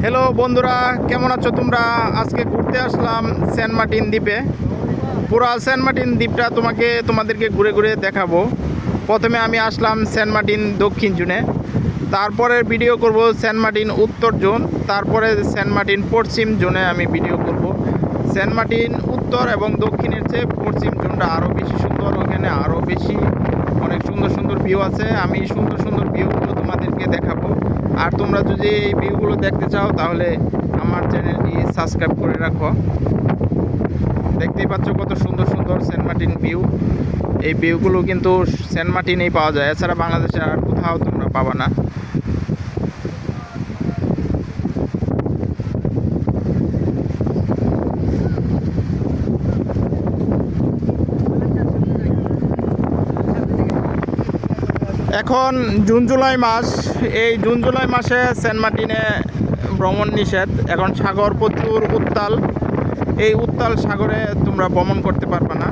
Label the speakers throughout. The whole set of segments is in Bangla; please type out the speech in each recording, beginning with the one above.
Speaker 1: হ্যালো বন্ধুরা, কেমন আছো তোমরা? আজকে ঘুরতে আসলাম সেন্ট মার্টিন দ্বীপে। পুরো সেন্ট মার্টিন দ্বীপটা তোমাদেরকে ঘুরে ঘুরে দেখাবো। প্রথমে আমি আসলাম সেন্ট মার্টিন দক্ষিণ জোনে, তারপরে ভিডিও করব সেন্ট মার্টিন উত্তর জোন, তারপরে সেন্ট মার্টিন পশ্চিম জোনে আমি ভিডিও করব। সেন্ট মার্টিন উত্তর এবং দক্ষিণের চেয়ে পশ্চিম জোনটা আরও বেশি সুন্দর, ওখানে আরও বেশি অনেক সুন্দর সুন্দর ভিউ আছে। আমি সুন্দর সুন্দর ভিউগুলো তোমাদেরকে দেখাবো। আর তোমরা যদি এই ভিউগুলো দেখতে চাও তাহলে আমার চ্যানেলটি সাবস্ক্রাইব করে রাখো। দেখতেই পাচ্ছ কত সুন্দর সুন্দর সেন্ট মার্টিন ভিউ। এই ভিউগুলো কিন্তু সেন্ট মার্টিনেই পাওয়া যায়, এছাড়া বাংলাদেশে আর কোথাও তোমরা পাবা না। এখন জুন জুলাই মাস, এই জুন জুলাই মাসে সেন্ট মার্টিনে ভ্রমণ নিষেধ। এখন সাগর প্রচুর উত্তাল, এই উত্তাল সাগরে তোমরা ভ্রমণ করতে পারবে না।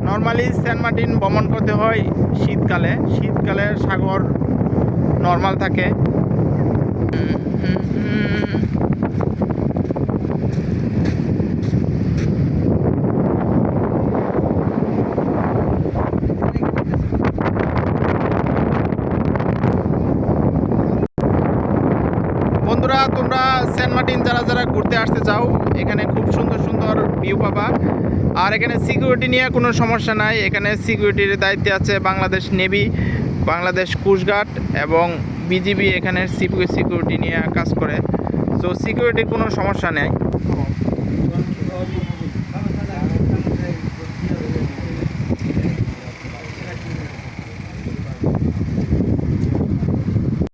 Speaker 1: নর্মালি সেন্ট মার্টিন ভ্রমণ করতে হয় শীতকালে, শীতকালে সাগর নর্মাল থাকে। বন্ধুরা, তোমরা সেন্ট মার্টিন যারা যারা ঘুরতে আসতে চাও, এখানে খুব সুন্দর সুন্দর ভিউ পাবা। আর এখানে সিকিউরিটি নিয়ে কোনো সমস্যা নাই। এখানে সিকিউরিটির দায়িত্বে আছে বাংলাদেশ নেভি, বাংলাদেশ কোস্টগার্ড এবং বিজিবি। এখানে সিকিউরিটি নিয়ে কাজ করে, সো সিকিউরিটির কোনো সমস্যা নেই।